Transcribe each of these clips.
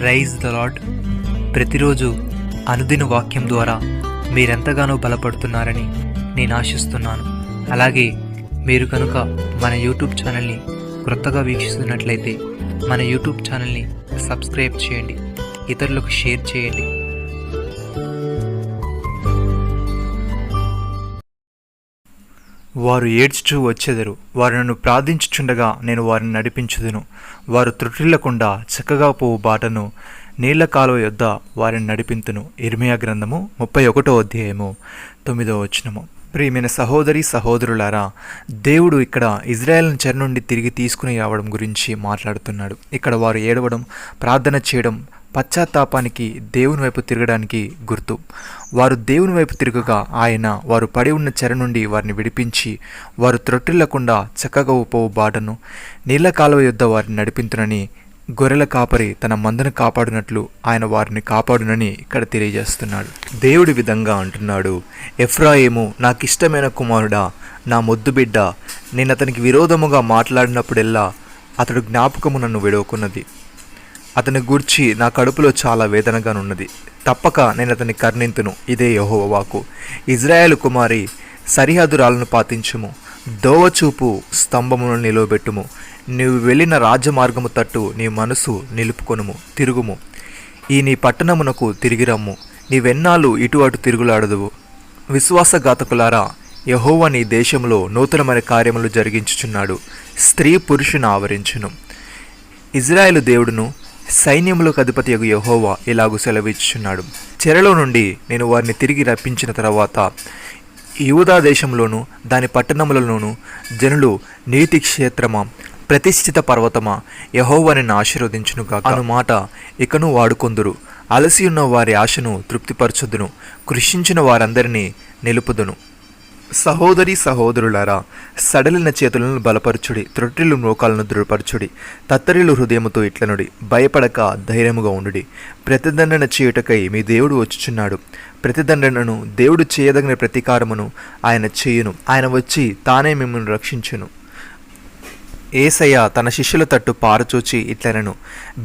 Rise the lord. ప్రతిరోజు అనుదిన వాక్యం ద్వారా మీరెంతగానో బలపడుతున్నారని నేను ఆశిస్తున్నాను. అలాగే మీరు కనుక మన యూట్యూబ్ ఛానల్ని క్రొత్తగా వీక్షిస్తున్నట్లయితే మన యూట్యూబ్ ఛానల్ని సబ్స్క్రైబ్ చేయండి, ఇతరులకు షేర్ చేయండి. వారు ఏడ్చుచూ వచ్చెదరు, వారు నన్ను ప్రార్థించుచుండగా నేను వారిని నడిపించుదును. వారు త్రుటిల్లకుండా చక్కగా పోవు బాటను, నీళ్ల కాలువ యొద్ద వారిని నడిపింతును. ఇర్మియా గ్రంథము 31వ అధ్యాయము 9వ వచనము. ప్రియమైన సహోదరి సహోదరులారా, దేవుడు ఇక్కడ ఇజ్రాయెల్ను చెర నుండి తిరిగి తీసుకుని రావడం గురించి మాట్లాడుతున్నాడు. ఇక్కడ వారు ఏడవడం, ప్రార్థన చేయడం పశ్చాత్తాపానికి, దేవుని వైపు తిరగడానికి గుర్తు. వారు దేవుని వైపు తిరగగా ఆయన వారు పడి ఉన్న చెర నుండి వారిని విడిపించి, వారు త్రొట్టిల్లకుండా చక్కగా పోవు బాటను, నీళ్ల కాలువ యొద్ద వారిని నడిపించునని, గొర్రెల కాపరి తన మందను కాపాడినట్లు ఆయన వారిని కాపాడునని ఇక్కడ తెలియజేస్తున్నాడు. దేవుడి విధంగా అంటున్నాడు, ఎఫ్రాయిము నాకిష్టమైన కుమారుడా, నా ముద్దు బిడ్డ, నేను అతనికి విరోధముగా మాట్లాడినప్పుడెల్లా అతడు జ్ఞాపకము నన్ను విడవకున్నది. అతని గూర్చి నా కడుపులో చాలా వేదనగానున్నది. తప్పక నేను అతన్ని కర్ణింతును. ఇదే యెహోవా వాక్కు. ఇజ్రాయేలు కుమారి, సరిహద్దురాలను పాటించుము, దోవచూపు స్తంభమును నిలవబెట్టుము. నీవు వెళ్ళిన రాజమార్గము తట్టు నీ మనసు నిలుపుకొనుము, తిరుగుము. ఈ నీ పట్టణమునకు తిరిగి రమ్ము. నీవెన్నాళ్ళు ఇటు అటు తిరుగులాడదువు. విశ్వాసఘాతకులారా, యెహోవా నీ దేశంలో నూతనమైన కార్యములు జరిగించుచున్నాడు. స్త్రీ పురుషుని ఆవరించును. ఇజ్రాయేలు దేవుడును సైన్యములకు అధిపతియగు యెహోవా ఇలాగు సెలవిచ్చుచున్నాడు, చెరలో నుండి నేను వారిని తిరిగి రప్పించిన తర్వాత యూదా దేశంలోను దాని పట్టణములలోను జనులు నీతి క్షేత్రమా, ప్రతిష్ఠిత పర్వతమా, యెహోవా నిన్ను ఆశీర్వదించునుగా అను మాట ఇకను వాడుకొందురు. అలసి ఉన్న వారి ఆశను తృప్తిపరచుదును, కృషించిన వారందరినీ నిలుపుదును. సహోదరి సహోదరులారా, సడలిన చేతులను బలపరచుడి, త్రొట్టిల్లు మోకాలను దృఢపరచుడి, తత్తరిల్లు హృదయముతో ఇట్లనుడి, భయపడక ధైర్యముగా ఉండుడి. ప్రతిదండన చేయుటకై మీ దేవుడు వచ్చుచున్నాడు. ప్రతిదండనను, దేవుడు చేయదగిన ప్రతీకారమును ఆయన చేయును. ఆయన వచ్చి తానే మిమ్మల్ని రక్షించును. ఏసయ్య తన శిష్యుల తట్టు పారచూచి ఇట్లనెను,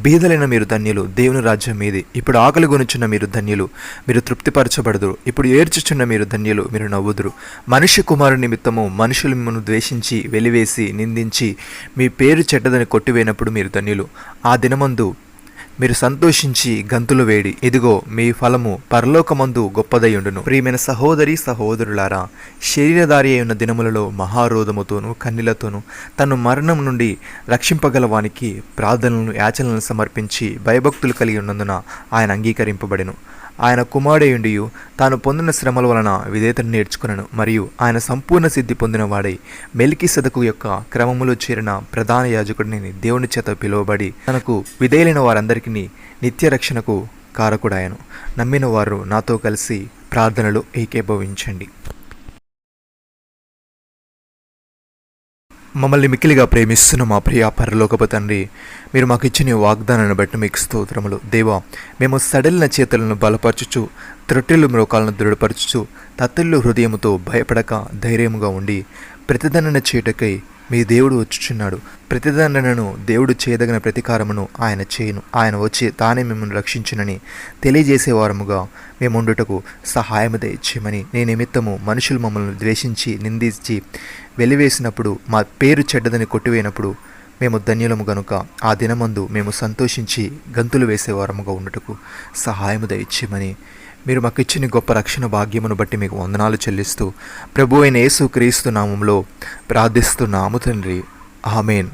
బీదలైన మీరు ధన్యులు, దేవుని రాజ్యం మీది. ఇప్పుడు ఆకలి గొనుచున్న మీరు ధన్యులు, మీరు తృప్తిపరచబడుదురు. ఇప్పుడు ఏడ్చుచున్న మీరు ధన్యులు, మీరు నవ్వుదురు. మనుష్య కుమారు నిమిత్తము మనుషులు మిమ్మల్ని ద్వేషించి, వెలివేసి, నిందించి, మీ పేరు చెడ్డదని కొట్టివేనప్పుడు మీరు ధన్యులు. ఆ దినమందు మీరు సంతోషించి గంతులు వేడి, ఇదిగో మీ ఫలము పరలోకమందు గొప్పదయ్యుండును. ప్రియమైన సహోదరి సహోదరులారా, శరీరధారి అయిన దినములలో మహారోధముతోనూ కన్నీళ్లతోనూ తను మరణం నుండి రక్షింపగలవానికి ప్రార్థనలను, యాచనలను సమర్పించి భయభక్తులు కలిగి ఉన్నందున ఆయన అంగీకరింపబడెను. ఆయన కుమారుడయుండియు తాను పొందిన శ్రమల వలన విధేయతను నేర్చుకునను, మరియు ఆయన సంపూర్ణ సిద్ధి పొందిన వాడై మెల్కీసెదకు యొక్క క్రమములో చేరిన ప్రధాన యాజకుడిని దేవుని చేత పిలువబడి తనకు విధేయులైన వారందరికీ నిత్య రక్షణకు కారకుడాయను. నమ్మిన వారు నాతో కలిసి ప్రార్థనలో ఏకీభవించండి. మమ్మల్ని మిక్కిలిగా ప్రేమిస్తున్న మా ప్రియ పరలోకపు తండ్రి, మీరు మాకు ఇచ్చిన వాగ్దానాన్ని బట్టి మీకు స్తోత్రములు. దేవా, మేము సడలిన చేతులను బలపరచుచు, త్రొట్టిల్లు మోకాలను దృఢపరచుచు, తత్తెల్లు హృదయముతో భయపడక ధైర్యముగా ఉండి, ప్రతిదండన చేయుటకై మీ దేవుడు వచ్చుచున్నాడు. ప్రతిదండనను, దేవుడు చేయదగిన ప్రతీకారమును ఆయన చేయును. ఆయన వచ్చి తానే మిమ్మల్ని రక్షించునని తెలియజేసేవారముగా మేముండుటకు సహాయము దయచేయమని, నీ నిమిత్తము మనుషులు మమ్మల్ని ద్వేషించి, నిందించి, వెలివేసినప్పుడు, మా పేరు చెడ్డదని కొట్టివేసినప్పుడు మేము ధన్యులము గనుక ఆ దినమందు మేము సంతోషించి గంతులు వేసేవారముగా ఉండుటకు సహాయము దయచేయమని, మీరు మాకు ఇచ్చిన గొప్ప రక్షణ భాగ్యమును బట్టి మీకు వందనాలు చెల్లిస్తూ ప్రభువైన యేసు క్రీస్తు నామములో ప్రార్థిస్తున్నాము తండ్రి. ఆమేన్.